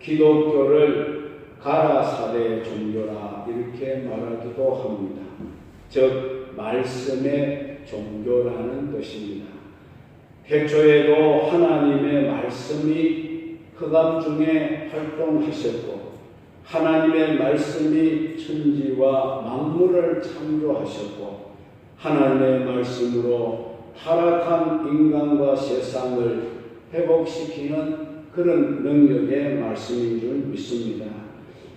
기독교를 가라사대 종교라 이렇게 말하기도 합니다. 즉 말씀의 종교라는 뜻입니다. 태초에도 하나님의 말씀이 흑암 중에 활동하셨고 하나님의 말씀이 천지와 만물을 창조하셨고 하나님의 말씀으로 타락한 인간과 세상을 회복시키는 그런 능력의 말씀인 줄 믿습니다.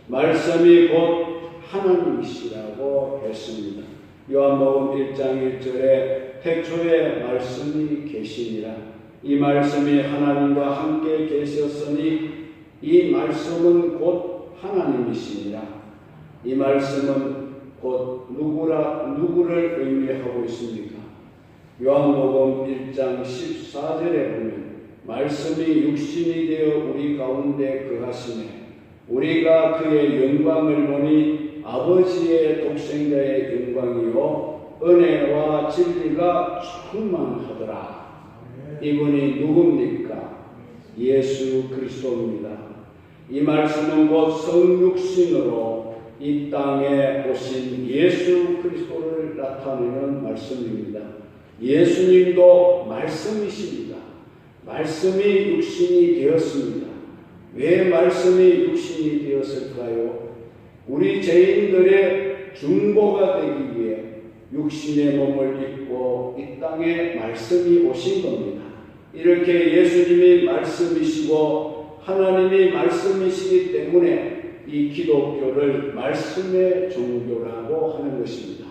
말씀이 곧 하나님이시라고 했습니다. 요한복음 1장 1절에 태초에 말씀이 계시니라. 이 말씀이 하나님과 함께 계셨으니 이 말씀은 곧 하나님이시니라. 이 말씀은 곧 누구를 의미하고 있습니까? 요한복음 1장 14절에 보면 말씀이 육신이 되어 우리 가운데 거하시네 우리가 그의 영광을 보니 아버지의 독생자의 영광이요 은혜와 진리가 충만하더라. 이분이 누굽니까? 예수 그리스도입니다. 이 말씀은 곧 성육신으로 이 땅에 오신 예수 그리스도를 나타내는 말씀입니다. 예수님도 말씀이십니다. 말씀이 육신이 되었습니다. 왜 말씀이 육신이 되었을까요? 우리 죄인들의 중보가 되기 위해 육신의 몸을 입고 이 땅에 말씀이 오신 겁니다. 이렇게 예수님이 말씀이시고 하나님이 말씀이시기 때문에 이 기독교를 말씀의 종교라고 하는 것입니다.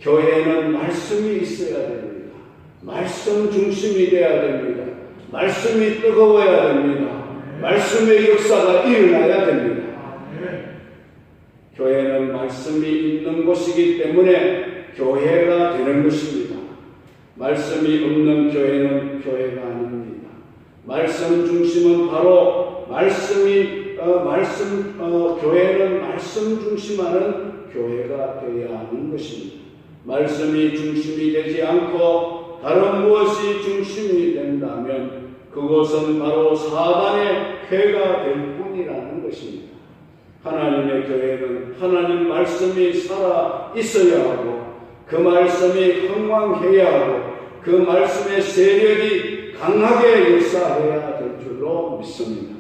교회는 말씀이 있어야 됩니다. 말씀 중심이 되어야 됩니다. 말씀이 뜨거워야 됩니다. 말씀의 역사가 일어나야 됩니다. 교회는 말씀이 있는 곳이기 때문에 교회가 되는 것입니다. 말씀이 없는 교회는 교회가 아닙니다. 말씀 중심은 바로 교회는 말씀 중심하는 교회가 되어야 하는 것입니다. 말씀이 중심이 되지 않고 다른 무엇이 중심이 된다면 그것은 바로 사단의 회가 될 뿐이라는 것입니다. 하나님의 교회는 하나님 말씀이 살아 있어야 하고 그 말씀이 흥왕해야 하고 그 말씀의 세력이 강하게 역사해야 될 줄로 믿습니다.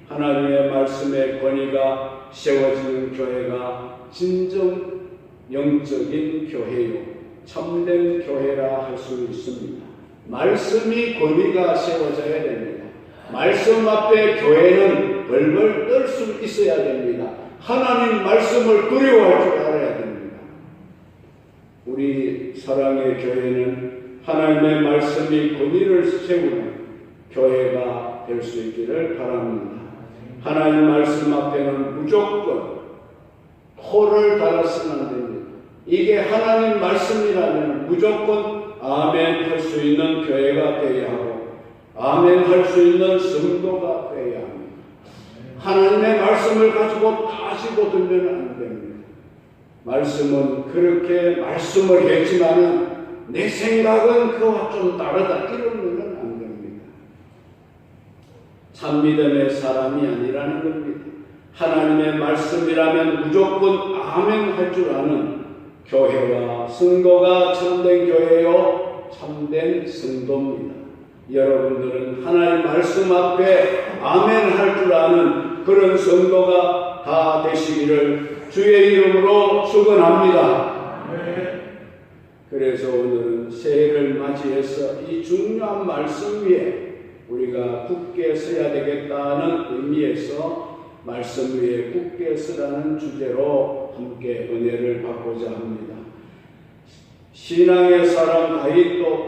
하나님의 말씀의 권위가 세워지는 교회가 진정 영적인 교회요 참된 교회라 할 수 있습니다. 말씀이 권위가 세워져야 됩니다. 말씀 앞에 교회는 벌벌 떨 수 있어야 됩니다. 하나님 말씀을 두려워할 줄 알아야 됩니다. 우리 사랑의 교회는 하나님의 말씀이 권위를 세우는 교회가 될 수 있기를 바랍니다. 하나님 말씀 앞에는 무조건 토를 달아서는 안 됩니다. 이게 하나님 말씀이라면 무조건 아멘 할 수 있는 교회가 되어야 하고 아멘 할 수 있는 성도가 되어야 합니다. 하나님의 말씀을 가지고 따지고 들면 안 됩니다. 말씀은 그렇게 말씀을 했지만은 내 생각은 그와 좀 다르다 이러면 안 됩니다. 참믿음의 사람이 아니라는 겁니다. 하나님의 말씀이라면 무조건 아멘 할 줄 아는 교회와 성도가 참된 교회요 참된 성도입니다. 여러분들은 하나님 말씀 앞에 아멘 할 줄 아는 그런 성도가 다 되시기를 주의 이름으로 축원합니다. 그래서 오늘은 새해를 맞이해서 이 중요한 말씀 위에 우리가 굳게 서야 되겠다는 의미에서 말씀 위에 굳게 서라는 주제로 함께 은혜를 받고자 합니다. 신앙의 사람 다윗도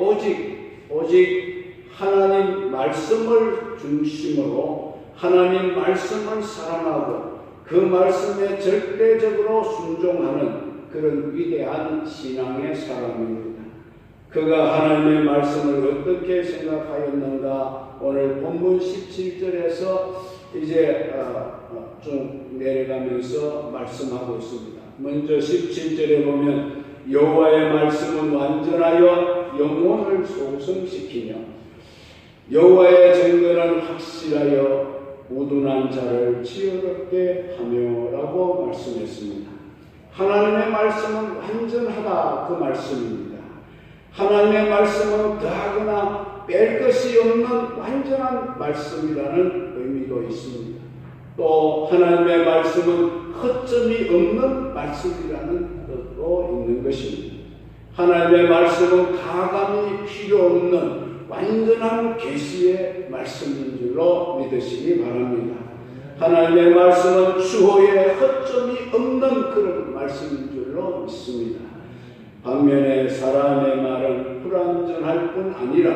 오직 하나님 말씀을 중심으로 하나님 말씀을 사랑하고 그 말씀에 절대적으로 순종하는 그런 위대한 신앙의 사람입니다. 그가 하나님의 말씀을 어떻게 생각하였는가 오늘 본문 17절에서 이제 좀 내려가면서 말씀하고 있습니다. 먼저 17절에 보면 여호와의 말씀은 완전하여 영혼을 소성시키며 여호와의 증거는 확실하여 우둔한 자를 지혜롭게 하며라고 말씀했습니다. 하나님의 말씀은 완전하다 그 말씀입니다. 하나님의 말씀은 더하거나 뺄 것이 없는 완전한 말씀이라는 의미도 있습니다. 또 하나님의 말씀은 허점이 없는 말씀이라는 뜻도 있는 것입니다. 하나님의 말씀은 가감이 필요 없는 완전한 계시의 말씀인 줄로 믿으시기 바랍니다. 하나님의 말씀은 추호에 허점이 없는 그런 말씀인 줄로 믿습니다. 반면에 사람의 말은 불완전할 뿐 아니라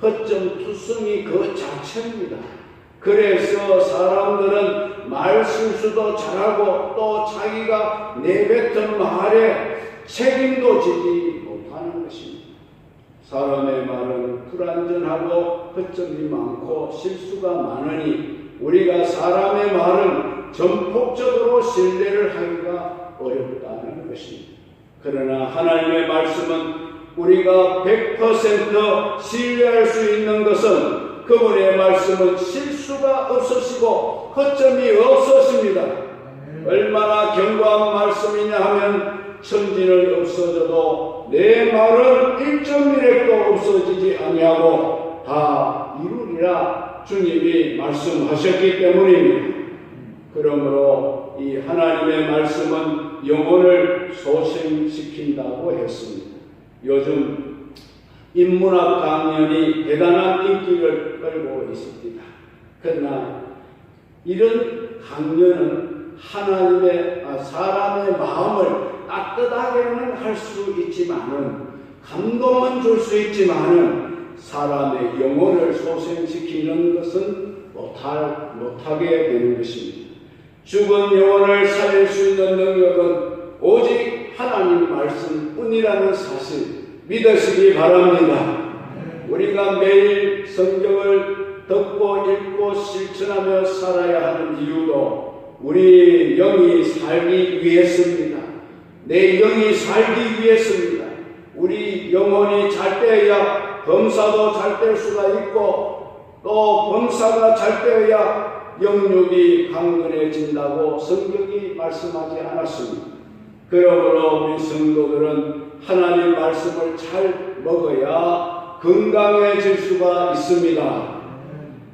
허점투성이 그 자체입니다. 그래서 사람들은 말 실수도 잘하고 또 자기가 내뱉은 말에 책임도 지지 못하는 것입니다. 사람의 말은 불완전하고 허점이 많고 실수가 많으니 우리가 사람의 말은 전폭적으로 신뢰를 하기가 어렵다는 것입니다. 그러나 하나님의 말씀은 우리가 100% 신뢰할 수 있는 것은 그분의 말씀은 실수가 없으시고 허점이 없으십니다. 얼마나 견고한 말씀이냐 하면 천지는 없어져도 내 말은 1.1핵도 없어지지 아니하고 다 이루리라 주님이 말씀하셨기 때문입니다. 그러므로 이 하나님의 말씀은 영혼을 소생시킨다고 했습니다. 요즘 인문학 강연이 대단한 인기를 끌고 있습니다. 그러나 이런 강연은 사람의 마음을 따뜻하게는 할 수 있지만은 감동은 줄 수 있지만은 사람의 영혼을 소생시키는 것은 못하게 되는 것입니다. 죽은 영혼을 살릴 수 있는 능력은 오직 하나님 말씀뿐이라는 사실 믿으시기 바랍니다. 우리가 매일 성경을 듣고 읽고 실천하며 살아야 하는 이유도 우리 영이 살기 위해서입니다. 내 영이 살기 위해서입니다. 우리 영혼이 잘 때야 범사도 잘 될 수가 있고 또 범사가 잘 때야 영육이 강건해진다고 성경이 말씀하지 않았습니다. 그러므로 우리 성도들은 하나님 말씀을 잘 먹어야 건강해질 수가 있습니다.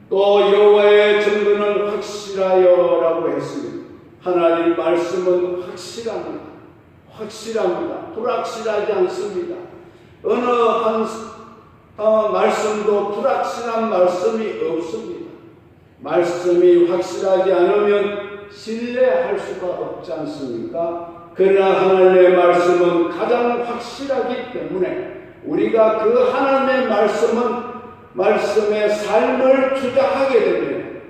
또 여호와의 증거는 확실하여라고 했습니다. 하나님 말씀은 확실합니다. 불확실하지 않습니다. 어느 한 말씀도 불확실한 말씀이 없습니다. 말씀이 확실하지 않으면 신뢰할 수가 없지 않습니까? 그러나 하나님의 말씀은 가장 확실하기 때문에 우리가 그 하나님의 말씀에 삶을 투자하게 되면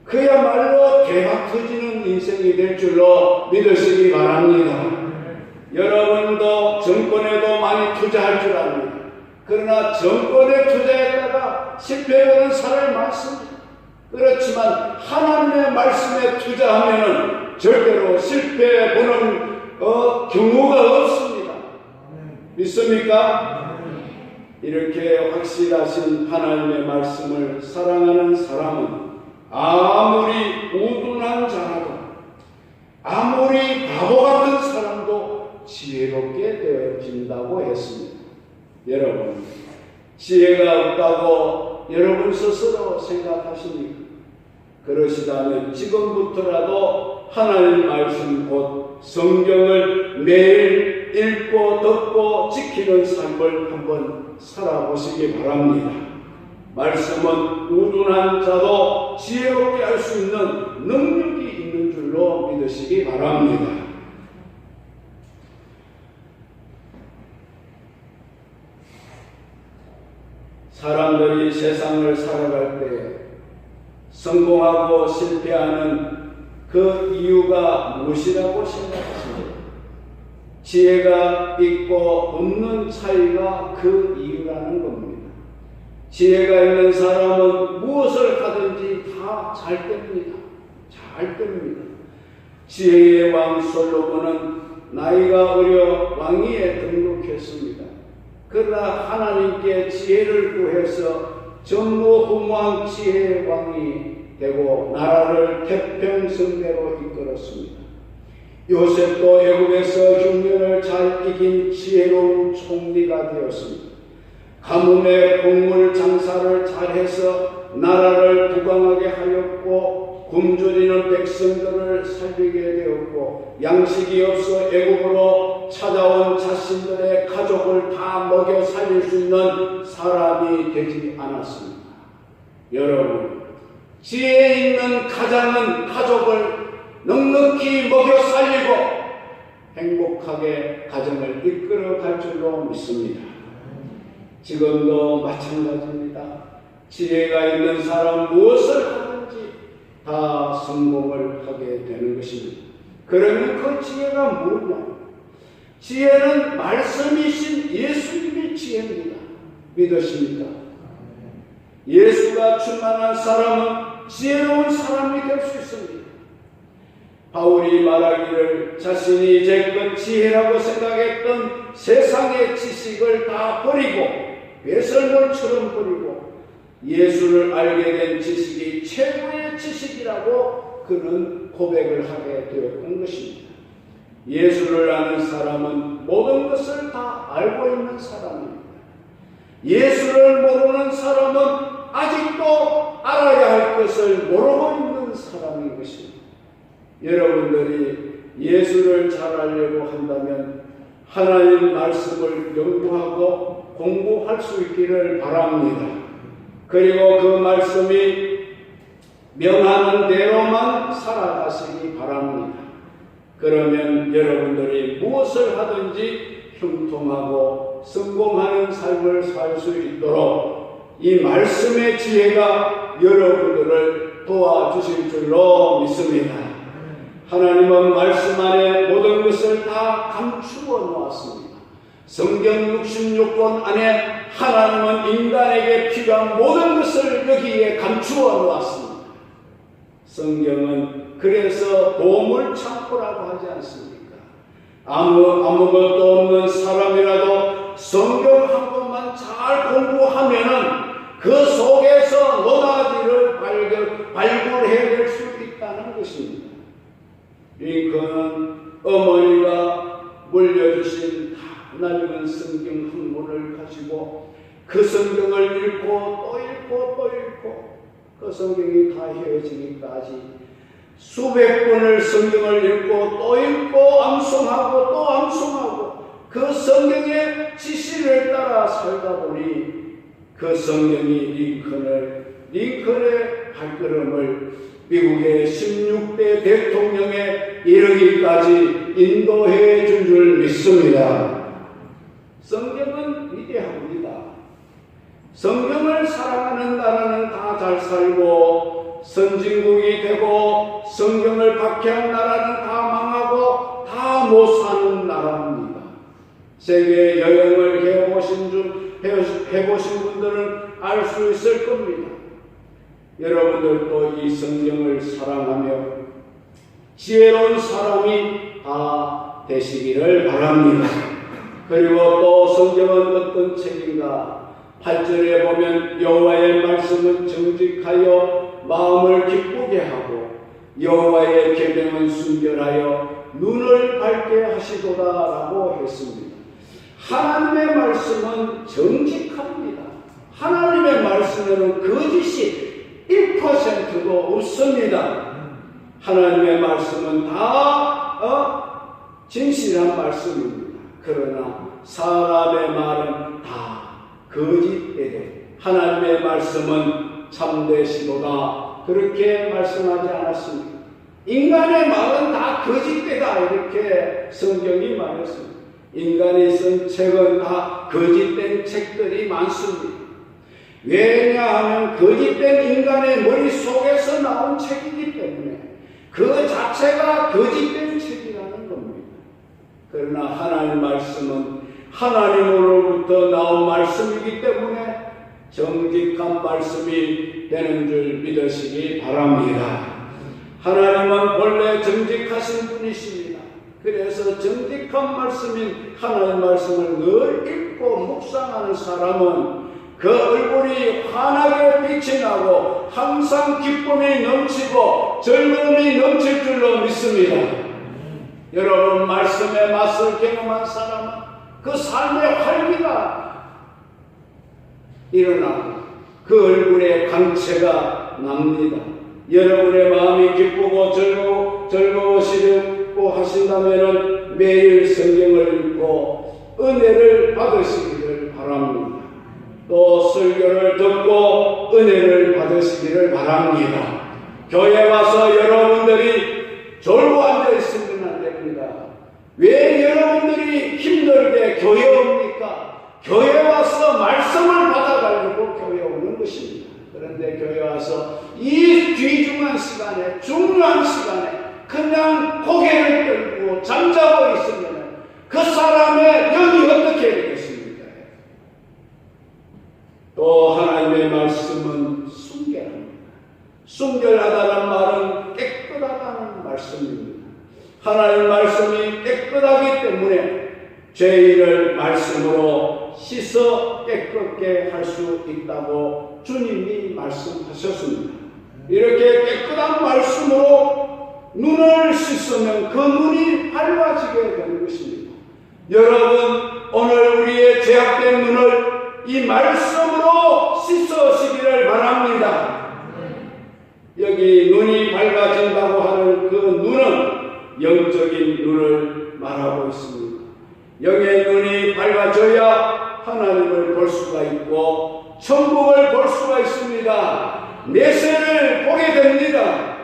그야말로 대박 터지는 인생이 될 줄로 믿으시기 바랍니다. 여러분도 정권에도 많이 투자할 줄 압니다. 그러나 정권에 투자했다가 실패하는 사람이 많습니다. 그렇지만 하나님의 말씀에 투자하면 절대로 실패해보는 경우가 없습니다. 믿습니까? 이렇게 확실하신 하나님의 말씀을 사랑하는 사람은 아무리 우둔한 자라도 아무리 바보 같은 사람도 지혜롭게 되어진다고 했습니다. 여러분, 지혜가 없다고 여러분 스스로 생각하십니까? 그러시다면 지금부터라도 하나님 말씀 곧 성경을 매일 읽고 듣고 지키는 삶을 한번 살아보시기 바랍니다. 말씀은 우둔한 자도 지혜롭게 할 수 있는 능력이 있는 줄로 믿으시기 바랍니다. 사람들이 세상을 살아갈 때 성공하고 실패하는 그 이유가 무엇이라고 생각하십니까? 지혜가 있고 없는 차이가 그 이유라는 겁니다. 지혜가 있는 사람은 무엇을 하든지 다 잘 됩니다. 잘 됩니다. 지혜의 왕 솔로몬은 나이가 어려 왕위에 등극했습니다. 그러나 하나님께 지혜를 구해서 전무후무한 지혜의 왕이 되고 나라를 태평성대로 이끌었습니다. 요셉도 애굽에서 흉년을 잘 이긴 지혜로운 총리가 되었습니다. 가뭄에 곡물 장사를 잘해서 나라를 부강하게 하였고 굶주리는 백성들을 살리게 되었고 양식이 없어 애굽으로 찾아온 자신들의 가족을 다 먹여 살릴 수 있는 사람이 되지 않았습니다. 여러분, 지혜 있는 가장은 가족을 넉넉히 먹여 살리고 행복하게 가정을 이끌어 갈 줄로 믿습니다. 지금도 마찬가지입니다. 지혜가 있는 사람 무엇을 하든지 다 성공을 하게 되는 것입니다. 그러면 그 지혜가 뭐냐? 지혜는 말씀이신 예수님의 지혜입니다. 믿으십니까? 예수가 충만한 사람은 지혜로운 사람이 될 수 있습니다. 바울이 말하기를 자신이 이제껏 지혜라고 생각했던 세상의 지식을 다 버리고 배설물처럼 버리고 예수를 알게 된 지식이 최고의 지식이라고 그는 고백을 하게 되었던 것입니다. 예수를 아는 사람은 모든 것을 다 알고 있는 사람입니다. 예수를 모르는 사람은 아직도 알아야 할 것을 모르고 있는 사람인 것입니다. 여러분들이 예수를 잘 알려고 한다면 하나님 말씀을 연구하고 공부할 수 있기를 바랍니다. 그리고 그 말씀이 명하는 대로만 살아가시기 바랍니다. 그러면 여러분들이 무엇을 하든지 형통하고 성공하는 삶을 살 수 있도록 이 말씀의 지혜가 여러분들을 도와주실 줄로 믿습니다. 하나님은 말씀 안에 모든 것을 다 감추어 놓았습니다. 성경 66권 안에 하나님은 인간에게 필요한 모든 것을 여기에 감추어 놓았습니다. 성경은 그래서 보물창고라고 하지 않습니까? 아무것도 없는 사람이라도 성경 한 권만 잘 공부하면은 그 속에서 노다지를 발굴해낼 수 있다는 것입니다. 링컨은 어머니가 물려주신 낡은 성경 한 권을 가지고 그 성경을 읽고 또 읽고 또 읽고 그 성경이 다 헤어지기까지 수백 권을 성경을 읽고 또 읽고 암송하고 또 암송하고 그 성경의 지시를 따라 살다 보니 그 성경이 링컨의 발걸음을 미국의 16대 대통령에 이르기까지 인도해 준 줄 믿습니다. 성경은 위대합니다. 성경을 사랑하는 나라는 다 잘 살고 선진국이 되고 성경을 박해한 나라는 다 망하고 다 못 사는 나라입니다. 세계 여행을 해보신 분들은 알 수 있을 겁니다. 여러분들도 이 성경을 사랑하며 지혜로운 사람이 다 되시기를 바랍니다. 그리고 또 성경은 어떤 책인가? 8절에 보면 여호와의 말씀은 정직하여 마음을 기쁘게 하고 여호와의 계명은 순결하여 눈을 밝게 하시도다라고 했습니다. 하나님의 말씀은 정직합니다. 하나님의 말씀에는 거짓이 1%도 없습니다. 하나님의 말씀은 다 진실한 말씀입니다. 그러나 사람의 말은 다 거짓되되 하나님의 말씀은 참되시도다 그렇게 말씀하지 않았습니다. 인간의 말은 다 거짓되다 이렇게 성경이 말했습니다. 인간이 쓴 책은 다 거짓된 책들이 많습니다. 왜냐하면 거짓된 인간의 머릿속에서 나온 책이기 때문에 그 자체가 거짓된 책이라는 겁니다. 그러나 하나님 말씀은 하나님으로부터 나온 말씀이기 때문에 정직한 말씀이 되는 줄 믿으시기 바랍니다. 하나님은 본래 정직하신 분이십니다. 그래서 정직한 말씀인 하나님 말씀을 늘 읽고 묵상하는 사람은 그 얼굴이 환하게 빛이 나고 항상 기쁨이 넘치고 즐거움이 넘칠 줄로 믿습니다. 여러분, 말씀의 맛을 경험한 사람은 그 삶의 활기가 일어나고 그 얼굴에 광채가 납니다. 여러분의 마음이 기쁘고 즐거우시고 하신다면 매일 성경을 읽고 은혜를 받으시기를 바랍니다. 또 설교를 듣고 은혜를 받으시기를 바랍니다. 교회 와서 여러분들이 졸고 앉아 있으면 안 됩니다. 왜 여러분들이 힘들게 교회 옵니까? 교회 와서 말씀을 받아가지고 교회 오는 것입니다. 그런데 교회 와서 이 귀중한 시간에, 중요한 시간에 그냥 고개를 들고 잠자고 있으면 그 사람의 영이 어떻게 되겠습니까? 또 하나님의 말씀은 순결합니다. 순결하다는 말은 깨끗하다는 말씀입니다. 하나님 말씀이 깨끗하기 때문에 죄인을 말씀으로 씻어 깨끗게 할 수 있다고 주님이 말씀하셨습니다. 이렇게 깨끗한 말씀으로 눈을 씻으면 그 눈이 밝아지게 되는 것입니다. 여러분, 오늘 우리의 죄악된 눈을 이 말씀으로 씻으시기를 바랍니다. 여기 눈이 밝아진다고 하는 그 눈은 영적인 눈을 말하고 있습니다. 영의 눈이 밝아져야 하나님을 볼 수가 있고 천국을 볼 수가 있습니다. 내세를 보게 됩니다.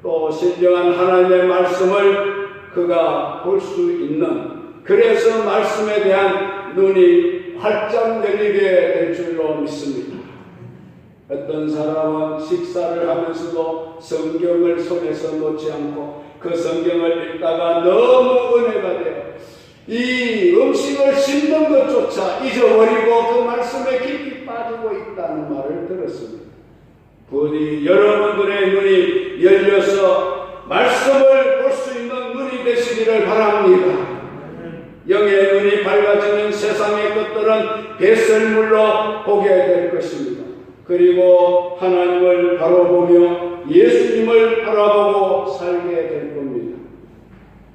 또 신령한 하나님의 말씀을 그가 볼 수 있는, 그래서 말씀에 대한 눈이 활짝 열리게 될 줄로 믿습니다. 어떤 사람은 식사를 하면서도 성경을 손에서 놓지 않고 그 성경을 읽다가 너무 은혜가 되어 이 음식을 씹는 것조차 잊어버리고 그 말씀에 깊이 빠지고 있다는 말을 들었습니다. 부디 여러분들의 눈이 열려서 말씀을 볼 수 있는 눈이 되시기를 바랍니다. 영의 눈이 밝아지는 세상의 것들은 배설물로 보게 될 것입니다. 그리고 하나님을 바라보며 예수님을 바라보고 살게 될 겁니다.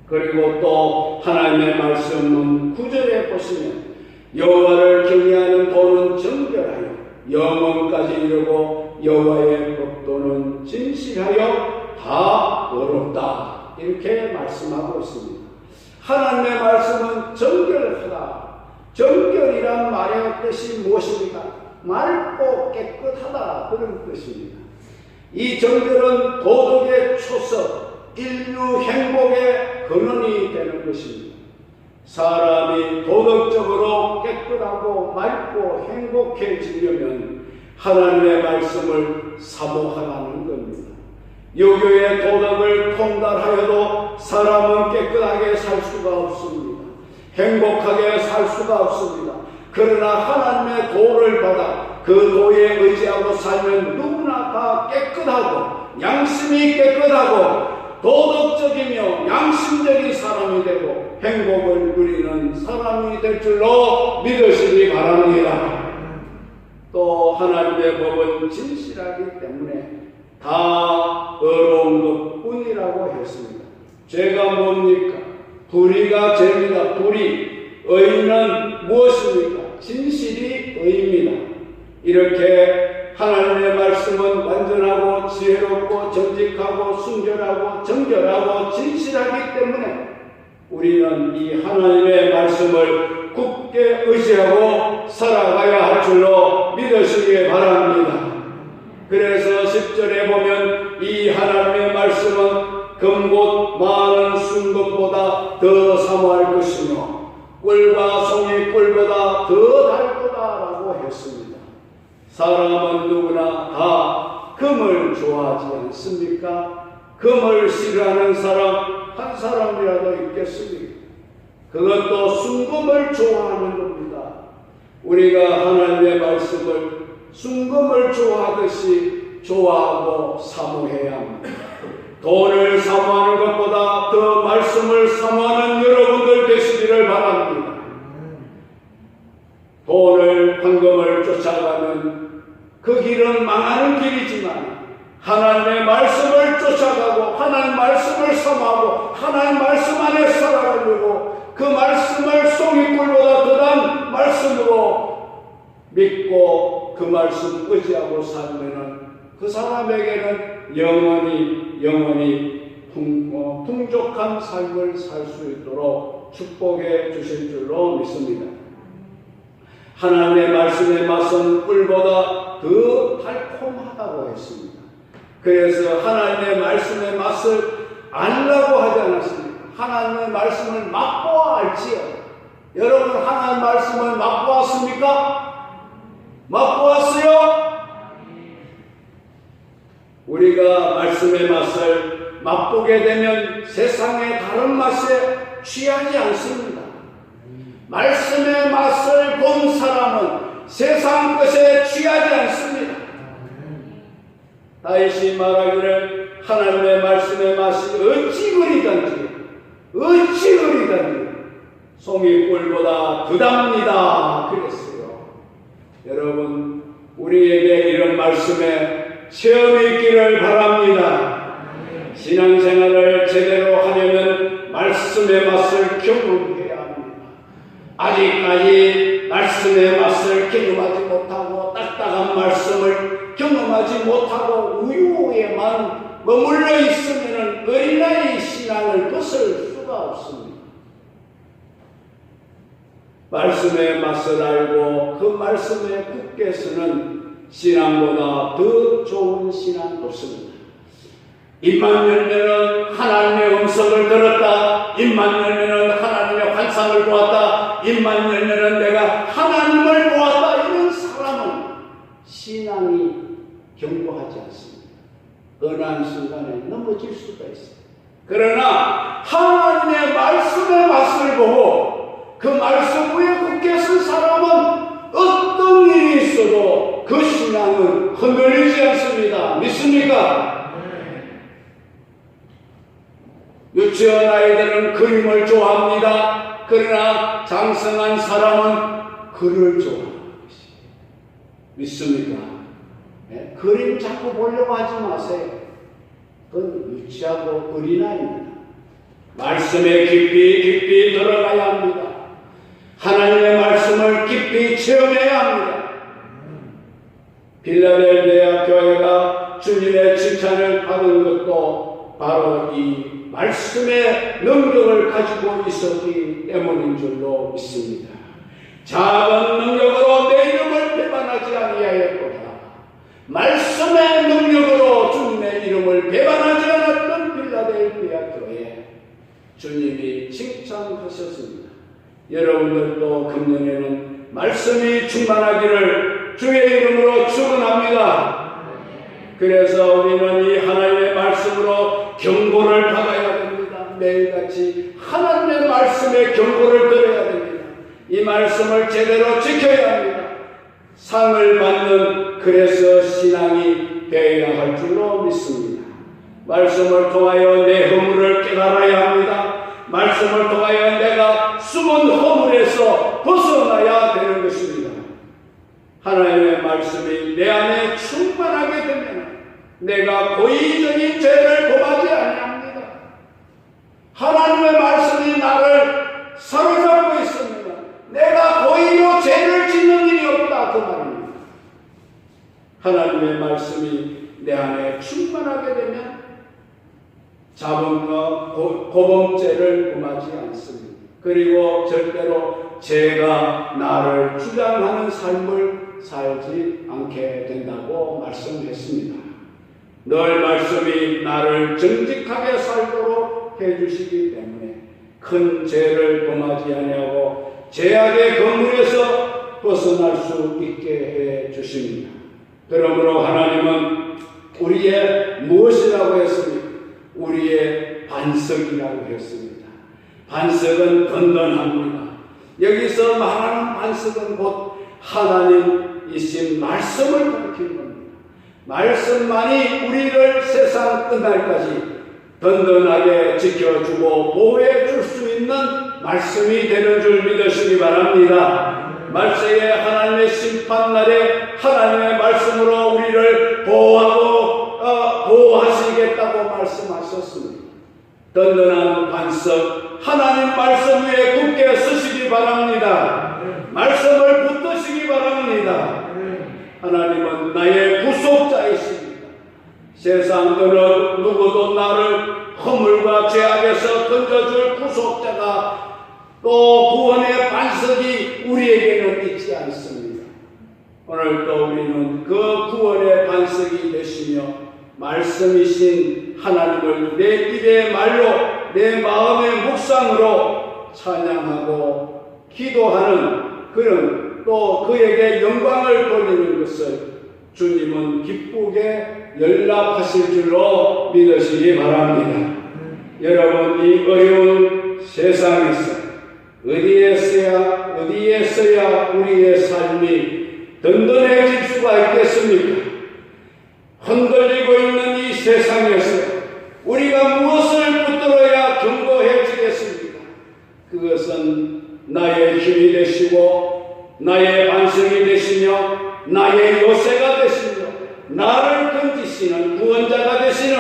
그리고 또 하나님의 말씀은 9절에 보시면 여호와를 경외하는 도는 정결하여 영원까지 이르고 여호와의 법도는 진실하여 다 의롭다, 이렇게 말씀하고 있습니다. 하나님의 말씀은 정결하다. 정결이란 말의 뜻이 무엇입니까? 맑고 깨끗하다, 그런 뜻입니다. 이 정결은 도덕의 초석, 인류 행복의 근원이 되는 것입니다. 사람이 도덕적으로 깨끗하고 맑고 행복해지려면 하나님의 말씀을 사모하라는 겁니다. 유교의 도덕을 통달하여도 사람은 깨끗하게 살 수가 없습니다. 행복하게 살 수가 없습니다. 그러나 하나님의 도를 받아 그 도에 의지하고 살면 누구나 다 깨끗하고 양심이 깨끗하고 도덕적이며 양심적인 사람이 되고 행복을 누리는 사람이 될 줄로 믿으시기 바랍니다. 또 하나님의 법은 진실하기 때문에 다 의로운 것뿐이라고 했습니다. 죄가 뭡니까? 불의가 죄입니다. 불의. 의는 무엇입니까? 진실이 의입니다. 이렇게 하나님의 말씀은 완전하고 지혜롭고 정직하고 순결하고 정결하고 진실하기 때문에 우리는 이 하나님의 말씀을 굳게 의지하고 살아가야 할 줄로 믿으시기 바랍니다. 그래서 10절에 보면 이 하나님의 말씀은 금곧 많은 순금보다 더 사모할 것이며 꿀과 송이 꿀보다 더 달고다라고 했습니다. 사람은 누구나 다 금을 좋아하지 않습니까? 금을 싫어하는 사람 한 사람이라도 있겠습니까? 그것도 순금을 좋아하는 겁니다. 우리가 하나님의 말씀을 순금을 좋아하듯이 좋아하고 사모해야 합니다. 돈을 사모하는 것보다 더 말씀을 사모하는 여러분들 되시기를 바랍니다. 돈을, 황금을 쫓아가면 그 길은 망하는 길이지만 하나님의 말씀을 쫓아가고 하나님의 말씀을 섬하고 하나님의 말씀 안에 살아가려고 그 말씀을 송이꿀보다 더한 말씀으로 믿고 그 말씀 의지하고 살면은 그 사람에게는 영원히 풍족한 삶을 살 수 있도록 축복해 주실 줄로 믿습니다. 하나님의 말씀의 맛은 꿀보다 더 달콤하다고 했습니다. 그래서 하나님의 말씀의 맛을 알라고 하지 않았습니까? 하나님의 말씀을 맛보아 알지요. 여러분 하나님의 말씀을 맛보았습니까? 맛보았어요? 우리가 말씀의 맛을 맛보게 되면 세상의 다른 맛에 취하지 않습니다. 말씀의 맛을 본 사람은 세상 것에 취하지 않습니다. 다윗이 말하기를 하나님의 말씀의 맛이 어찌 그리던지 송이꿀보다 더답니다 그랬어요. 여러분 우리에게 이런 말씀에 체험이 있기를 바랍니다. 신앙생활을 제대로 하려면 말씀의 맛을 경험해야 합니다. 아직까지 말씀의 맛을 경험하지 못하고 딱딱한 말씀을 경험하지 못하고 우유에만 머물러 있으면 어린아이 신앙을 벗을 수가 없습니다. 말씀의 맛을 알고 그 말씀에 굳게 서는 신앙보다 더 좋은 신앙 없습니다. 입만 열면은 하나님의 음성을 들었다. 입만 열면은 하나님의 환상을 보았다. 입만 열면은 내가 하나님을 보았다. 이런 사람은 신앙이 견고하지 않습니다. 어느 한 순간에 넘어질 수가 있어요. 그러나 하나님의 말씀의 맛을 보고 그 말씀 위에 굳게 쓴 사람은 어떤 일이 있어도 그 신앙은 흔들리지 않습니다. 믿습니까? 유치원 아이들은 그림을 좋아합니다. 그러나 장성한 사람은 글을 좋아하는 것이 믿습니까? 네? 그림 자꾸 보려고 하지 마세요. 그건 유치하고 어린아이입니다. 말씀에 깊이 들어가야 합니다. 하나님의 말씀을 깊이 체험해야 합니다. 빌라델비아 교회가 주님의 칭찬을 받은 것도 바로 이 말씀의 능력을 가지고 있었기 때문인 줄로 믿습니다. 작은 능력으로 내 이름을 배반하지 아니하였도다. 말씀의 능력으로 주님의 이름을 배반하지 않았던 빌라델비아 교회 주님이 칭찬하셨습니다. 여러분들도 금년에는 말씀이 충만하기를 주의 이름으로 축원합니다. 그래서 우리는 이 하나님의 말씀으로 경고를 받아야 됩니다. 매일같이 하나님의 말씀에 경고를 들어야 됩니다. 이 말씀을 제대로 지켜야 합니다. 상을 받는 그래서 신앙이 되어야 할 줄로 믿습니다. 말씀을 통하여 내 허물을 깨달아야 합니다. 말씀을 통하여 내가 숨은 허물에서 벗어나야 되는 것입니다. 하나님의 말씀이 내 안에 충만하게 되면 내가 고의적인 죄를 범하지 아니합니다. 하나님의 말씀이 나를 사로잡고 있으면 내가 고의로 죄를 짓는 일이 없다 그 말입니다. 하나님의 말씀이 내 안에 충만하게 되면 자본과 고범죄를 범하지 않습니다. 그리고 절대로 죄가 나를 주장하는 삶을 살지 않게 된다고 말씀했습니다. 늘 말씀이 나를 정직하게 살도록 해주시기 때문에 큰 죄를 범하지 아니하고 죄악의 건물에서 벗어날 수 있게 해주십니다. 그러므로 하나님은 우리의 무엇이라고 했습니까? 우리의 반석이라고 했습니다. 반석은 든든합니다. 여기서 말하는 반석은 곧 하나님이신 말씀을 가리키는 겁니다. 말씀만이 우리를 세상 끝날까지 든든하게 지켜주고 보호해 줄 수 있는 말씀이 되는 줄 믿으시기 바랍니다. 말세에 하나님의 심판날에 하나님의 말씀으로 우리를 보호하시겠다고 말씀하셨습니다. 든든한 반석 하나님 말씀 위에 굳게 서시기 바랍니다. 말씀을 붙드시기 바랍니다. 하나님은 나의 구속자이십니다. 세상 어느 누구도 나를 허물과 죄악에서 건져줄 구속자가 또 구원의 반석이 우리에게는 있지 않습니다. 오늘도 우리는 그 구원의 반석이 되시며 말씀이신 하나님을 내 입의 말로 내 마음의 묵상으로 찬양하고 기도하는 그런 또 그에게 영광을 돌리는 것을 주님은 기쁘게 연락하실 줄로 믿으시기 바랍니다. 여러분, 이 어려운 세상에서 어디에서야 우리의 삶이 든든해질 수가 있겠습니까? 흔들리고 있는 이 세상에서 우리가 무엇을 붙들어야 견고해지겠습니까? 그것은 나의 힘이 되시고 나의 반석이 되시며 나의 요새가 되시며 나를 건지시는 구원자가 되시는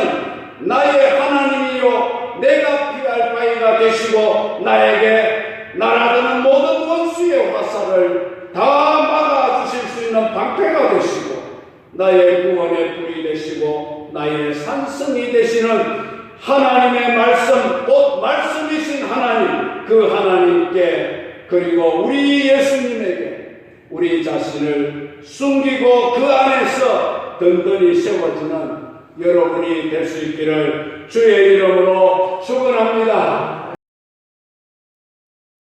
나의 하나님이요 내가 피할 바위가 되시고 나에게 날아드는 모든 원수의 화살을 다 막아주실 수 있는 방패가 되시고 나의 구원의 불이 되시고 나의 산성이 되시는 하나님의 말씀, 곧 말씀이신 하나님, 그 하나님께 그리고 우리 예수님에게 우리 자신을 숨기고 그 안에서 든든히 세워지는 여러분이 될 수 있기를 주의 이름으로 축원합니다.